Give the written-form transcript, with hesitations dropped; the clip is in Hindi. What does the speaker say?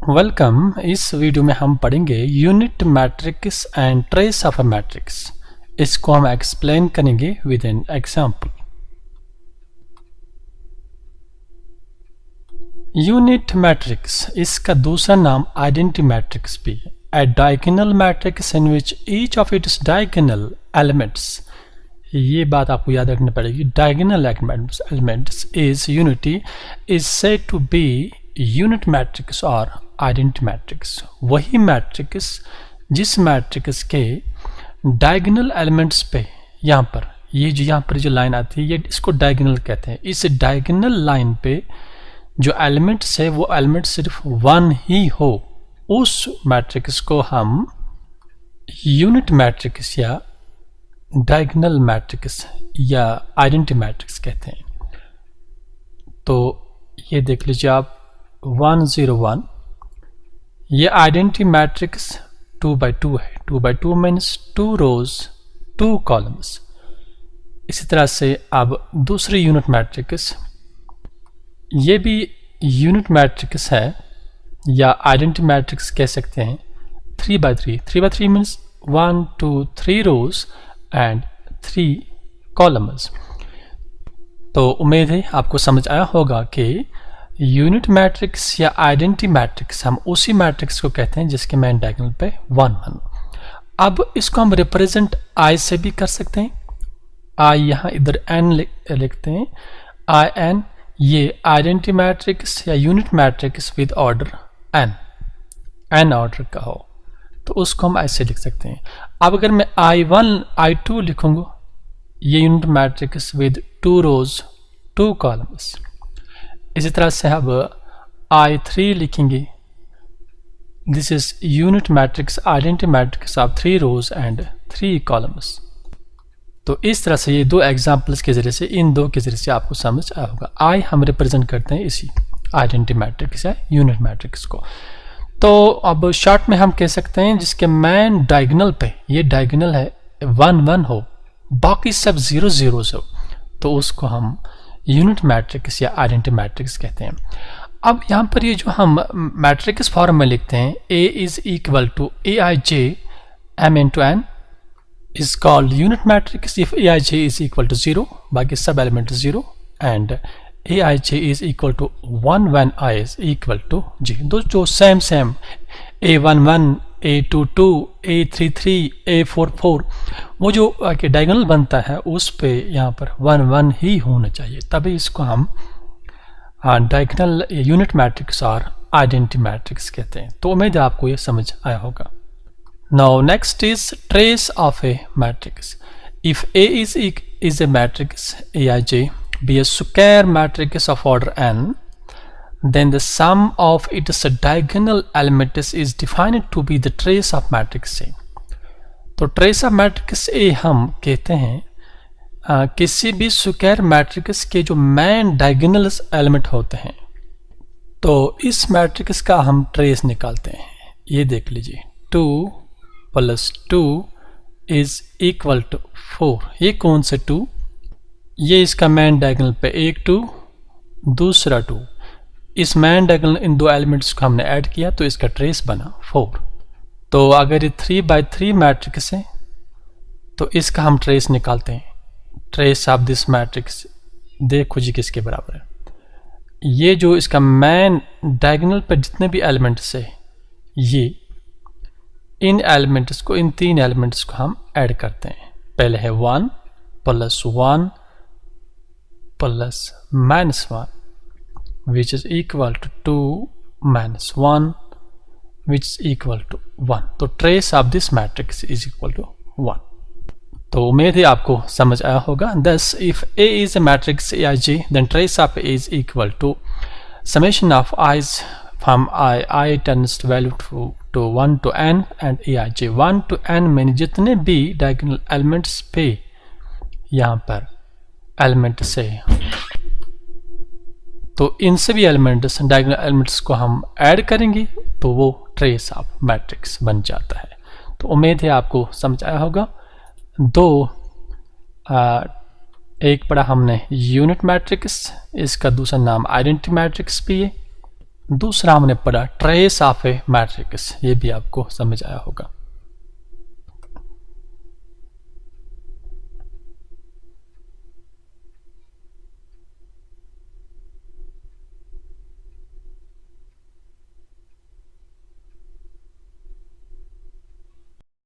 वेलकम। इस वीडियो में हम पढ़ेंगे unit matrix and trace of a matrix. इसको हम एक्सप्लेन करेंगे with an example. Unit matrix, इसका दूसरा नाम आइडेंटिटी मैट्रिक्स भी है। A diagonal matrix in which each of its diagonal elements, ये बात आपको याद रखनी पड़ेगी, diagonal elements is unity is said to be unit matrix or identity matrix। वही मैट्रिक्स जिस मैट्रिक्स के diagonal elements पे, यहाँ पर यहाँ पर जो लाइन आती है, ये इसको diagonal कहते हैं। इस diagonal लाइन पे जो एलिमेंट्स है वो एलिमेंट सिर्फ वन ही हो, उस मैट्रिक्स को हम यूनिट मैट्रिक्स या डायगोनल मैट्रिक्स या आइडेंटिटी मैट्रिक्स कहते हैं। तो ये देख लीजिए आप 1 0 1, ये आइडेंटिटी मैट्रिक्स 2 by 2 है। 2 by 2 मीन्स 2 रोज 2 कॉलम्स। इसी तरह से अब दूसरी यूनिट मैट्रिक्स, ये भी यूनिट मैट्रिक्स है या आइडेंटिटी मैट्रिक्स कह सकते हैं। 3 by 3, 3 by 3 means 1 2 3 rows and 3 columns. तो उम्मीद है आपको समझ आया होगा कि यूनिट मैट्रिक्स या आइडेंटिटी मैट्रिक्स हम उसी मैट्रिक्स को कहते हैं जिसके मेन डायगोनल पे 1 1। अब इसको हम रिप्रेजेंट आई से भी कर सकते हैं। आई यहाँ इधर एन लिखते हैं, आई एन। ये आइडेंटिटी मैट्रिक्स या unit matrix with order N order का हो तो उसको हम ऐसे लिख सकते हैं। अब अगर मैं I1 I2 लिखूंगा, ये unit matrix with 2 rows 2 columns. इसी तरह से अब I3 लिखेंगे, this is unit matrix identity matrix of 3 rows and 3 columns. तो इस तरह से ये दो एग्जाम्पल्स के जरिए से, इन दो के जरिए से आपको समझ आया होगा। आई हम रिप्रेजेंट करते हैं इसी आइडेंटिटी मैट्रिक्स या यूनिट मैट्रिक्स को। तो अब शॉर्ट में हम कह सकते हैं जिसके मेन डायगोनल पे, ये डायगोनल है 1 1 हो, बाकी सब 0 0 हो, तो उसको हम यूनिट मैट्रिक्स या आइडेंटिटी मैट्रिक्स कहते हैं। अब यहाँ पर ये जो हम मैट्रिक्स फॉर्म में लिखते हैं, A is equal to Aij m into n is called unit matrix if Aij is equal to 0, बाकी सब element 0, and Aij is equal to 1 when I is equal to J। दो जो same A11 A22 A33 A44 वो जो डायगोनल बनता है उस पे यहाँ पर 1 1 ही होना चाहिए, तभी इसको हम डायगोनल यूनिट मैट्रिक्स और आइडेंटिटी मैट्रिक्स कहते हैं। तो उम्मीद है आपको ये समझ आया होगा। Now next is trace of a matrix. If A is a matrix Aij be a square matrix of order n, then the sum of its diagonal elements is defined to be the trace of matrix A। तो trace of matrix A हम कहते हैं किसी भी स्क्वायर मैट्रिक्स के जो मेन डायगोनल एलिमेंट होते हैं, तो इस मैट्रिक्स का हम ट्रेस निकालते हैं। ये देख लीजिए 2 + 2 इज इक्वल टू 4। ये कौन से 2? ये इसका मैन डायगोनल पे एक 2, दूसरा 2। इस मैन डायगोनल इन दो एलिमेंट्स को हमने ऐड किया तो इसका ट्रेस बना 4। तो अगर ये 3 by 3 मैट्रिक्स है तो इसका हम ट्रेस निकालते हैं। ट्रेस ऑफ दिस मैट्रिक्स देखो जी किसके बराबर है। ये जो इसका मैन डायगोनल पे जितने भी एलिमेंट्स है, ये इन एलिमेंट्स को, इन 3 एलिमेंट्स को हम ऐड करते हैं। पहले है 1 + 1 + -1 which is equal to 2 - 1 which is equal to 1। तो trace of this matrix is equal to 1। तो उम्मीद है आपको समझ आया होगा। Thus if A is a matrix Aij, then trace of A is equal to summation of i's from I turns value to 1 to n and Aij। 1 to n में जितने भी डायगोनल एलिमेंट्स पे यहाँ पर एलिमेंट से, तो इन सभी एलिमेंट्स डायगोनल एलिमेंट्स को हम ऐड करेंगे तो वो ट्रेस ऑफ मैट्रिक्स बन जाता है। तो उम्मीद है आपको समझ आया होगा। एक पढ़ा हमने यूनिट मैट्रिक्स, इसका दूसरा नाम आइडेंटिटी मैट्रिक्स भी है। दूसरा हमने पढ़ा ट्रेस ऑफ ए मैट्रिक्स, ये भी आपको समझ आया होगा।